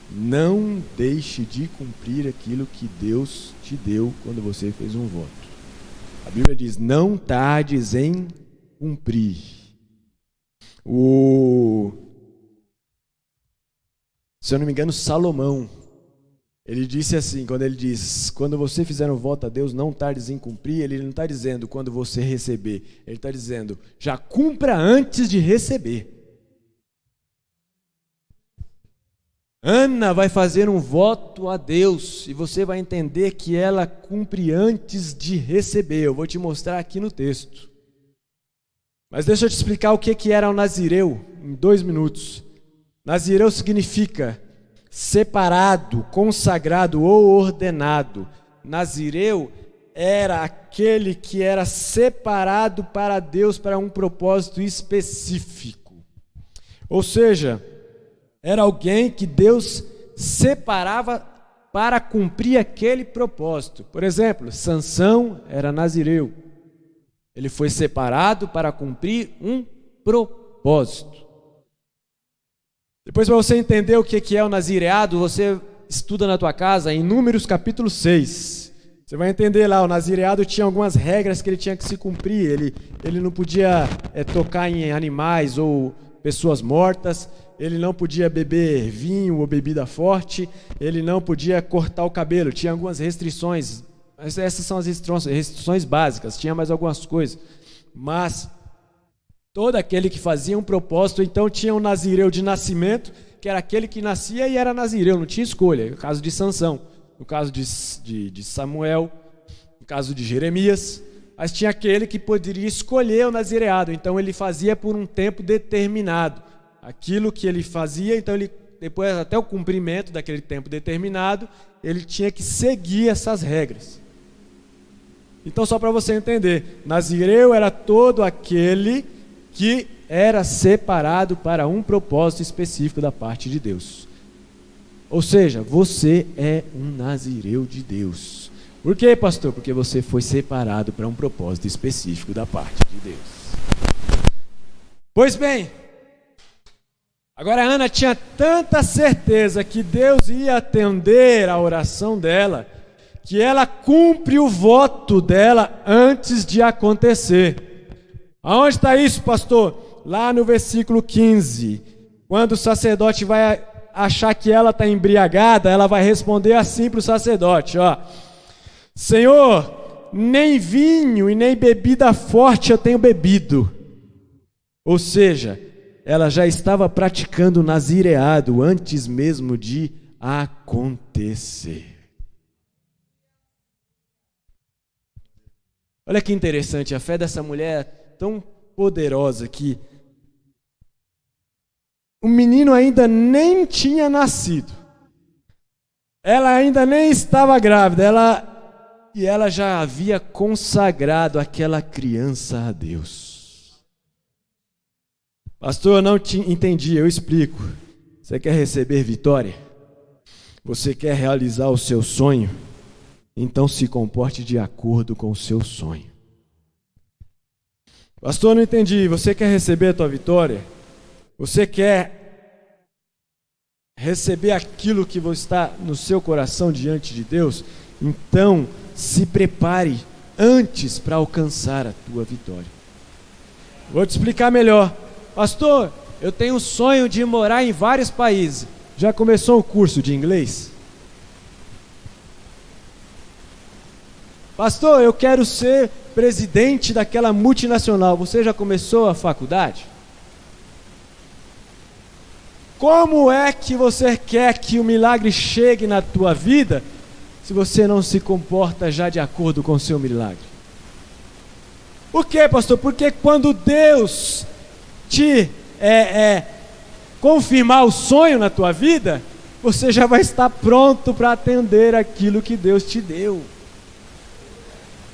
Não deixe de cumprir aquilo que Deus te deu quando você fez um voto. A Bíblia diz: não tardes em cumprir. Se eu não me engano, Salomão, ele disse assim, quando ele diz: quando você fizer um voto a Deus, não tardes em cumprir, ele não está dizendo quando você receber, ele está dizendo: já cumpra antes de receber. Ana vai fazer um voto a Deus e você vai entender que ela cumpre antes de receber. Eu vou te mostrar aqui no texto. Mas deixa eu te explicar o que era o nazireu em 2 minutos. Nazireu significa separado, consagrado ou ordenado. Nazireu era aquele que era separado para Deus para um propósito específico. Ou seja, era alguém que Deus separava para cumprir aquele propósito. Por exemplo, Sansão era nazireu. Ele foi separado para cumprir um propósito. Depois, para você entender o que é o nazireado, você estuda na tua casa em Números capítulo 6. Você vai entender lá, o nazireado tinha algumas regras que ele tinha que se cumprir. Ele não podia tocar em animais ou pessoas mortas. Ele não podia beber vinho ou bebida forte, ele não podia cortar o cabelo, tinha algumas restrições. Essas são as restrições básicas, tinha mais algumas coisas. Mas todo aquele que fazia um propósito, então tinha um nazireu de nascimento, que era aquele que nascia e era nazireu, não tinha escolha. No caso de Sansão, no caso de Samuel, no caso de Jeremias, mas tinha aquele que poderia escolher o nazireado, então ele fazia por um tempo determinado. Aquilo que ele fazia, então ele, depois até o cumprimento daquele tempo determinado, ele tinha que seguir essas regras. Então, só para você entender, nazireu era todo aquele que era separado para um propósito específico da parte de Deus. Ou seja, você é um nazireu de Deus. Por quê, pastor? Porque você foi separado para um propósito específico da parte de Deus. Pois bem, agora a Ana tinha tanta certeza que Deus ia atender a oração dela, que ela cumpre o voto dela antes de acontecer. Aonde está isso, pastor? Lá no versículo 15. Quando o sacerdote vai achar que ela está embriagada, ela vai responder assim para o sacerdote, ó: Senhor, nem vinho e nem bebida forte eu tenho bebido. Ou seja, ela já estava praticando o nazireado antes mesmo de acontecer. Olha que interessante, a fé dessa mulher é tão poderosa que o menino ainda nem tinha nascido. Ela ainda nem estava grávida, ela já havia consagrado aquela criança a Deus. Pastor, eu não entendi, eu explico. Você quer receber vitória? Você quer realizar o seu sonho? Então se comporte de acordo com o seu sonho. Pastor, eu não entendi. Você quer receber a tua vitória? Você quer receber aquilo que está no seu coração diante de Deus? Então se prepare antes para alcançar a tua vitória. Vou te explicar melhor. Pastor, eu tenho um sonho de morar em vários países. Já começou o curso de inglês? Pastor, eu quero ser presidente daquela multinacional. Você já começou a faculdade? Como é que você quer que o milagre chegue na tua vida se você não se comporta já de acordo com o seu milagre? Por quê, pastor? Porque quando Deus te confirmar o sonho na tua vida, você já vai estar pronto para atender aquilo que Deus te deu.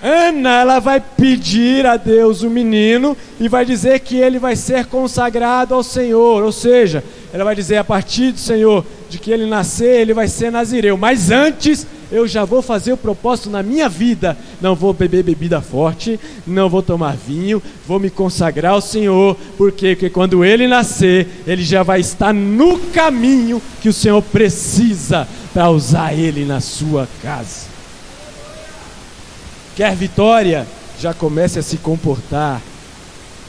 Ana, ela vai pedir a Deus o menino e vai dizer que ele vai ser consagrado ao Senhor, ou seja, ela vai dizer a partir do Senhor, de que ele nascer, ele vai ser nazireu, mas antes eu já vou fazer o propósito na minha vida, não vou beber bebida forte, não vou tomar vinho, vou me consagrar ao Senhor, porque quando ele nascer, ele já vai estar no caminho que o Senhor precisa para usar ele na sua casa. Quer vitória? Já comece a se comportar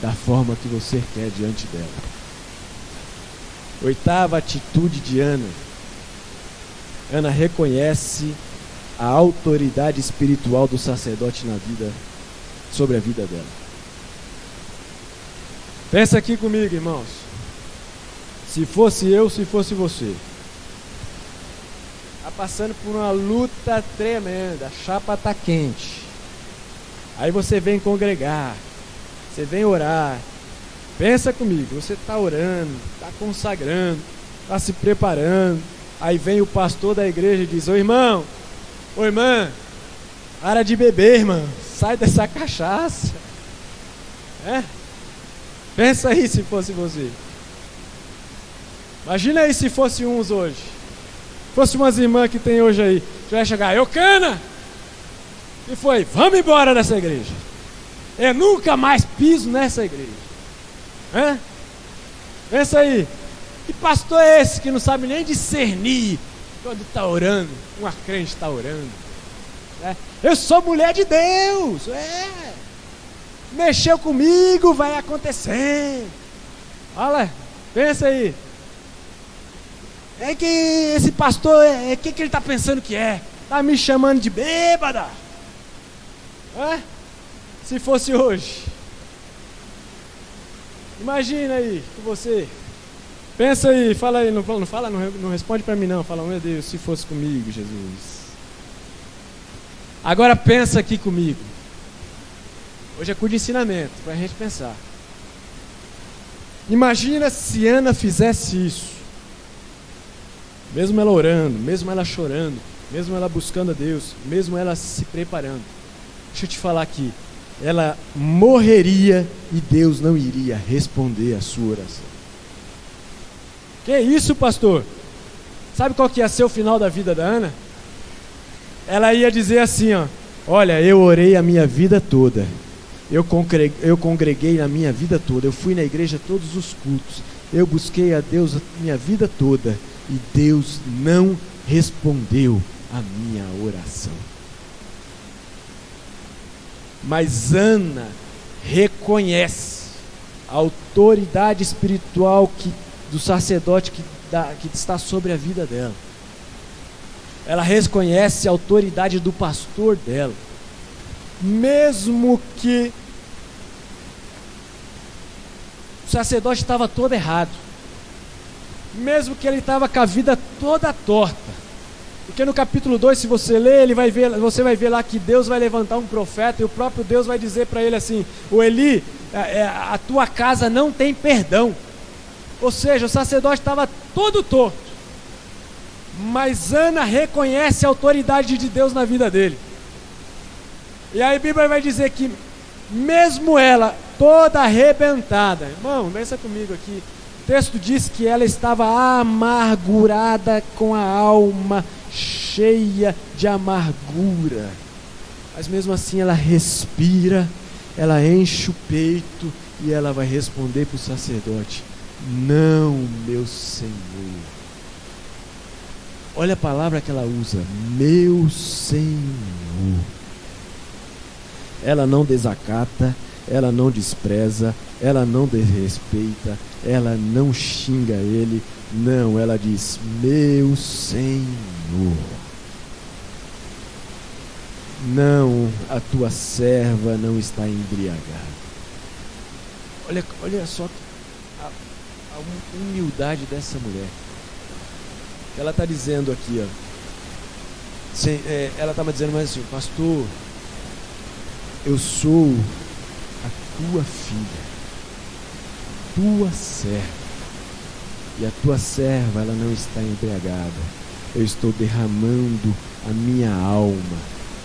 da forma que você quer diante dela. Oitava atitude de Ana. Ana reconhece a autoridade espiritual do sacerdote sobre a vida dela. Pensa aqui comigo, irmãos. Se fosse eu, se fosse você, está passando por uma luta tremenda, a chapa está quente. Aí você vem congregar, você vem orar. Pensa comigo, você está orando, está consagrando, está se preparando. Aí vem o pastor da igreja e diz: ô irmão, ô irmã, para de beber, irmão, sai dessa cachaça. Pensa aí se fosse você. Imagina aí se fosse uns hoje. Fosse umas irmãs que tem hoje aí. Já ia chegar: eu cana! E foi: vamos embora dessa igreja. Eu nunca mais piso nessa igreja. Pensa aí. Que pastor é esse que não sabe nem discernir quando está orando? Uma crente está orando. Eu sou mulher de Deus. Mexeu comigo, vai acontecer. Olha, pensa aí. É que esse pastor, que ele está pensando que é? Está me chamando de bêbada. Se fosse hoje. Imagina aí, com você. Pensa aí, fala aí, não responde para mim não. Fala: meu Deus, se fosse comigo, Jesus. Agora pensa aqui comigo. Hoje é curso de ensinamento, para a gente pensar. Imagina se Ana fizesse isso. Mesmo ela orando, mesmo ela chorando, mesmo ela buscando a Deus, mesmo ela se preparando. Deixa eu te falar aqui. Ela morreria e Deus não iria responder a sua oração. Que isso, pastor? Sabe qual que ia ser o final da vida da Ana? Ela ia dizer assim, ó: olha, eu orei a minha vida toda. Eu congreguei na minha vida toda. Eu fui na igreja todos os cultos. Eu busquei a Deus a minha vida toda. E Deus não respondeu a minha oração. Mas Ana reconhece a autoridade espiritual do sacerdote que está sobre a vida dela. Ela reconhece a autoridade do pastor dela. Mesmo que o sacerdote estava todo errado, mesmo que ele estava com a vida toda torta, porque no capítulo 2, se você ler, você vai ver lá que Deus vai levantar um profeta, e o próprio Deus vai dizer para ele assim: o Eli, a tua casa não tem perdão. Ou seja, o sacerdote estava todo torto, mas Ana reconhece a autoridade de Deus na vida dele. E aí a Bíblia vai dizer que mesmo ela toda arrebentada, irmão, pensa comigo aqui, o texto diz que ela estava amargurada, com a alma cheia de amargura, mas mesmo assim ela respira, ela enche o peito e ela vai responder para o sacerdote: não, meu Senhor. Olha a palavra que ela usa: meu Senhor. Ela não desacata, ela não despreza, ela não desrespeita, ela não xinga ele, não, ela diz: meu Senhor. Não, a tua serva não está embriagada. Olha só a humildade dessa mulher. Ela está dizendo aqui, ó, ela estava dizendo mais assim: pastor, eu sou a tua filha, tua serva, e a tua serva, ela não está embriagada. Eu estou derramando a minha alma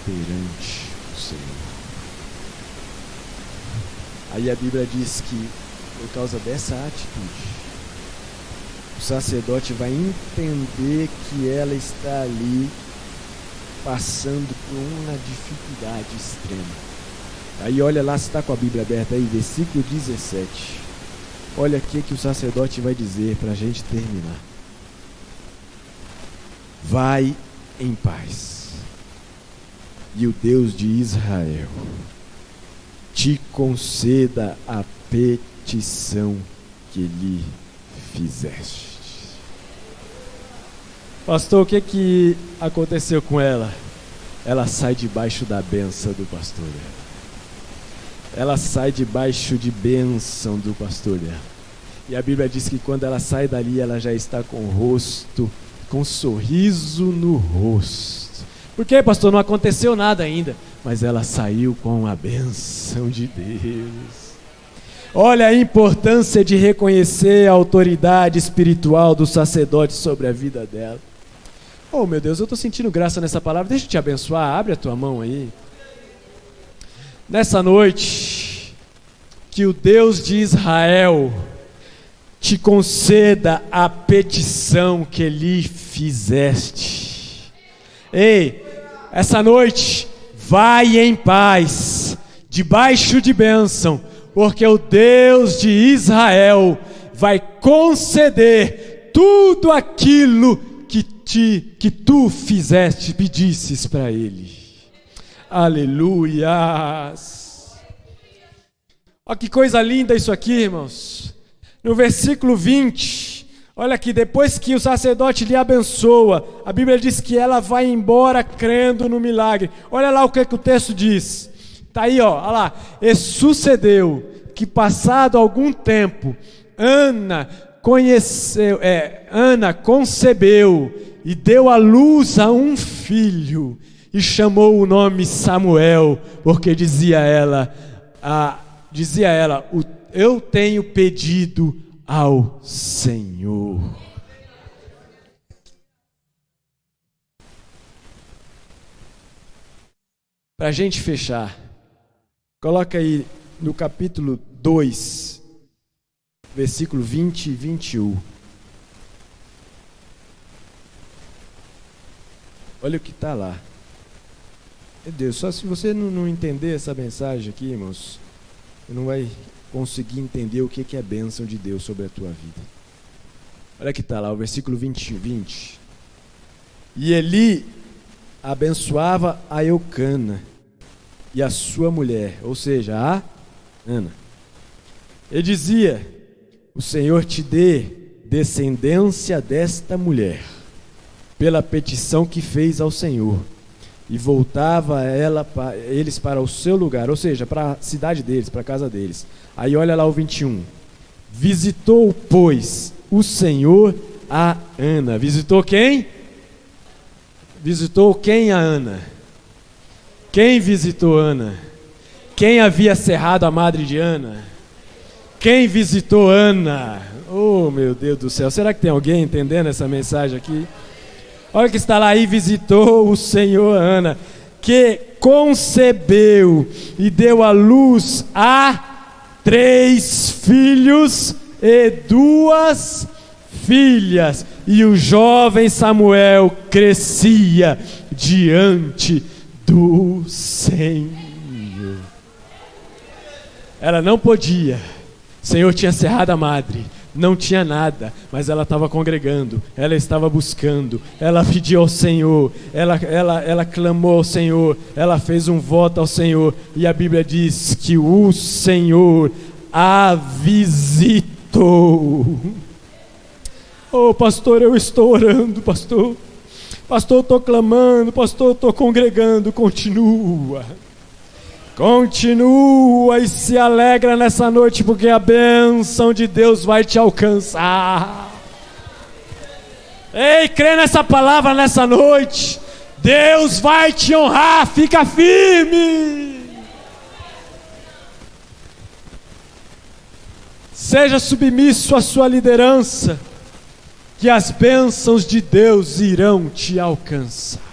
perante o Senhor. Aí a Bíblia diz que, por causa dessa atitude, o sacerdote vai entender que ela está ali passando por uma dificuldade extrema. Aí olha lá, se está com a Bíblia aberta aí, versículo 17. Olha aqui que o sacerdote vai dizer para a gente terminar. Vai em paz, e o Deus de Israel te conceda a petição que lhe fizeste. Pastor, o que aconteceu com ela? Ela sai debaixo da bênção do pastor dela. Ela sai debaixo de bênção do pastor dela. E a Bíblia diz que quando ela sai dali, ela já está com o rosto, com um sorriso no rosto. Por quê, pastor? Não aconteceu nada ainda, mas ela saiu com a bênção de Deus. Olha a importância de reconhecer a autoridade espiritual do sacerdote sobre a vida dela. Oh, meu Deus, eu estou sentindo graça nessa palavra. Deixa eu te abençoar. Abre a tua mão aí. Nessa noite, que o Deus de Israel te conceda a petição que lhe fizeste. Ei, essa noite, vai em paz, debaixo de bênção, porque o Deus de Israel vai conceder tudo aquilo que tu fizeste, pedisses para Ele. Aleluias! Olha que coisa linda isso aqui, irmãos. No versículo 20, olha aqui, depois que o sacerdote lhe abençoa, a Bíblia diz que ela vai embora crendo no milagre. Olha lá o que o texto diz. Está aí, ó, olha lá. E sucedeu que, passado algum tempo, Ana concebeu e deu à luz a um filho, e chamou o nome Samuel, porque dizia ela, eu tenho pedido ao Senhor. Para a gente fechar, coloca aí no capítulo 2, versículo 20 e 21. Olha o que está lá. Meu Deus, só se você não entender essa mensagem aqui, irmãos, você não vai conseguir entender o que é a bênção de Deus sobre a tua vida. Olha que está lá, o versículo 20. E Eli abençoava a Eucana, e a sua mulher, ou seja, a Ana. Ele dizia: o Senhor te dê descendência desta mulher, pela petição que fez ao Senhor. E voltava eles para o seu lugar, ou seja, para a cidade deles, para a casa deles. Aí olha lá o 21. Visitou, pois, o Senhor a Ana. Visitou quem? Visitou quem a Ana? Quem visitou Ana? Quem havia cerrado a madre de Ana? Quem visitou Ana? Oh, meu Deus do céu, será que tem alguém entendendo essa mensagem aqui? Olha que está lá, aí visitou o Senhor Ana, que concebeu e deu à luz a 3 filhos e 2 filhas. E o jovem Samuel crescia diante do Senhor. Ela não podia, o Senhor tinha cerrado a madre. Não tinha nada, mas ela estava congregando, ela estava buscando, ela pediu ao Senhor, ela clamou ao Senhor, ela fez um voto ao Senhor, e a Bíblia diz que o Senhor a visitou. Oh, pastor, eu estou orando, pastor, eu estou clamando, pastor, eu estou congregando. Continua e se alegra nessa noite, porque a bênção de Deus vai te alcançar. Ei, crê nessa palavra nessa noite. Deus vai te honrar, fica firme. Seja submisso à sua liderança, que as bênçãos de Deus irão te alcançar.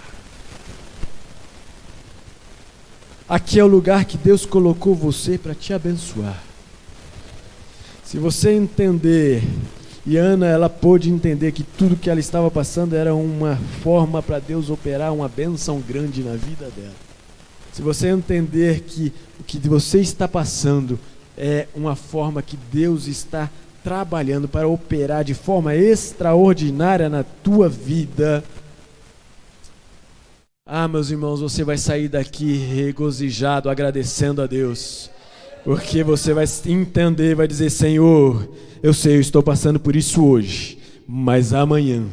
Aqui é o lugar que Deus colocou você para te abençoar. Se você entender, e Ana, ela pôde entender que tudo que ela estava passando era uma forma para Deus operar uma bênção grande na vida dela. Se você entender que o que você está passando é uma forma que Deus está trabalhando para operar de forma extraordinária na tua vida, meus irmãos, você vai sair daqui regozijado, agradecendo a Deus, porque você vai entender, vai dizer: Senhor, eu sei, eu estou passando por isso hoje, mas amanhã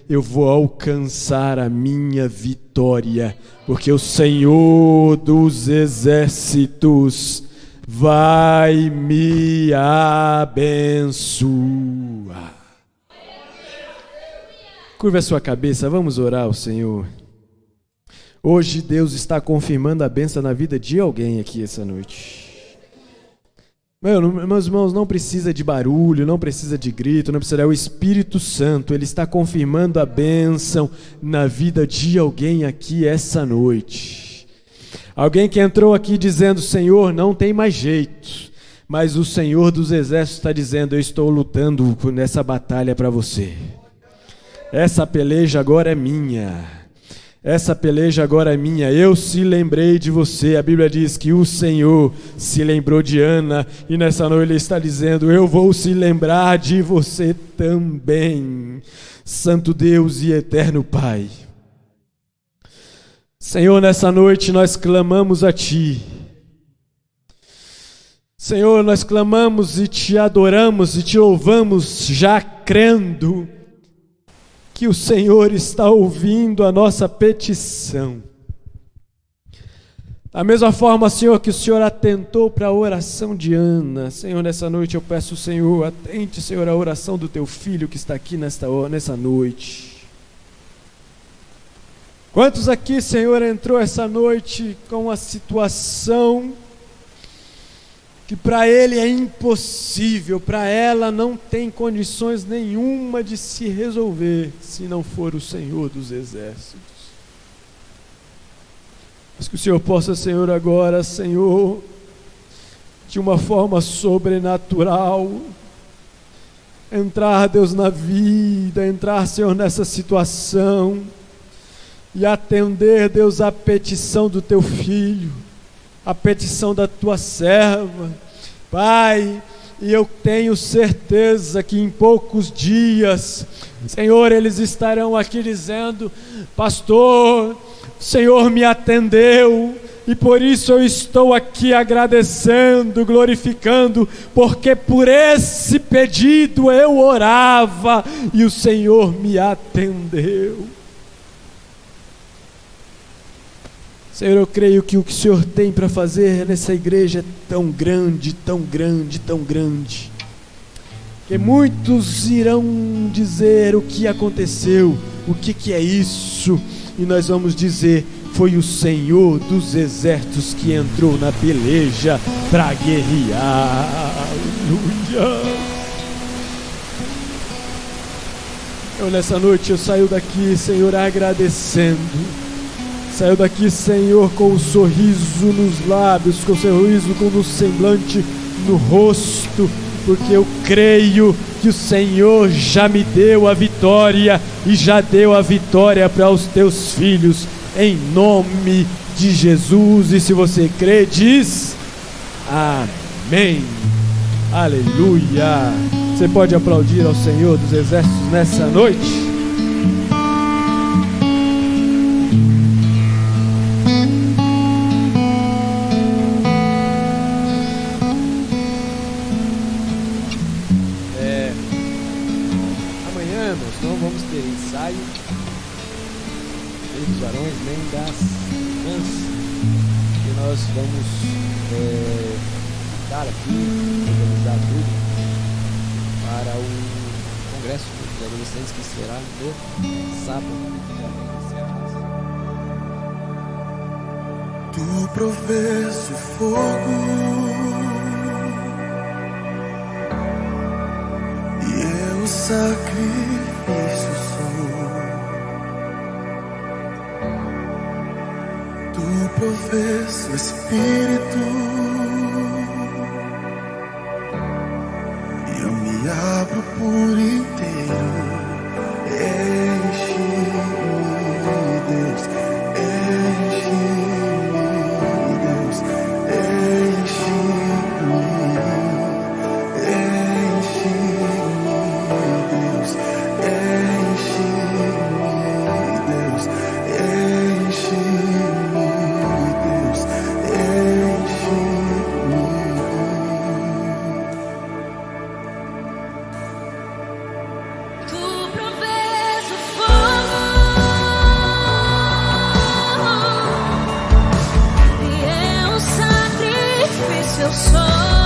eu vou alcançar a minha vitória, porque o Senhor dos exércitos vai me abençoar. Curva a sua cabeça, vamos orar ao Senhor. Hoje Deus está confirmando a bênção na vida de alguém aqui essa noite. Meus irmãos, não precisa de barulho, não precisa de grito, não precisa, é o Espírito Santo, Ele está confirmando a bênção na vida de alguém aqui essa noite. Alguém que entrou aqui dizendo: Senhor, não tem mais jeito, mas o Senhor dos exércitos está dizendo: eu estou lutando nessa batalha para você. Essa peleja agora é minha. Essa peleja agora é minha. Eu se lembrei de você. A Bíblia diz que o Senhor se lembrou de Ana. E nessa noite Ele está dizendo: eu vou se lembrar de você também. Santo Deus e eterno Pai. Senhor, nessa noite nós clamamos a Ti. Senhor, nós clamamos e Te adoramos e Te louvamos, já crendo que o Senhor está ouvindo a nossa petição. Da mesma forma, Senhor, que o Senhor atentou para a oração de Ana, Senhor, nessa noite eu peço, Senhor, atente, Senhor, a oração do Teu Filho que está aqui nessa noite. Quantos aqui, Senhor, entrou essa noite com a situação que para ele é impossível, para ela não tem condições nenhuma de se resolver, se não for o Senhor dos exércitos. Mas que o Senhor possa, Senhor, agora, Senhor, de uma forma sobrenatural, entrar, Deus, na vida, entrar, Senhor, nessa situação, e atender, Deus, a petição do Teu Filho, a petição da Tua serva, Pai, e eu tenho certeza que em poucos dias, Senhor, eles estarão aqui dizendo: pastor, o Senhor me atendeu, e por isso eu estou aqui agradecendo, glorificando, porque por esse pedido eu orava e o Senhor me atendeu. Senhor, eu creio que o que o Senhor tem para fazer nessa igreja é tão grande, tão grande, tão grande, que muitos irão dizer o que aconteceu, o que é isso, e nós vamos dizer: foi o Senhor dos exércitos que entrou na peleja para guerrear. Aleluia! Nessa noite eu saio daqui, Senhor, agradecendo. Saio daqui, Senhor, com um sorriso nos lábios, com um sorriso no semblante, no rosto, porque eu creio que o Senhor já me deu a vitória e já deu a vitória para os teus filhos, em nome de Jesus. E se você crê, diz amém. Aleluia. Você pode aplaudir ao Senhor dos exércitos nessa noite? Não vamos ter ensaio nem dos varões, nem das irmãs, que nós vamos estar aqui, organizar tudo para o congresso dos adolescentes, que será no sábado. Tu provês o fogo e eu o sacrifício sou. Tu provês o Espírito e eu me abro por inteiro. Enche-me, Deus, enche-me, Deus, enche-me, enche-me, Deus, enche-me, Deus, enche-me, Deus, enche-me. Tu provês o fogo e eu o sacrifício eu sou.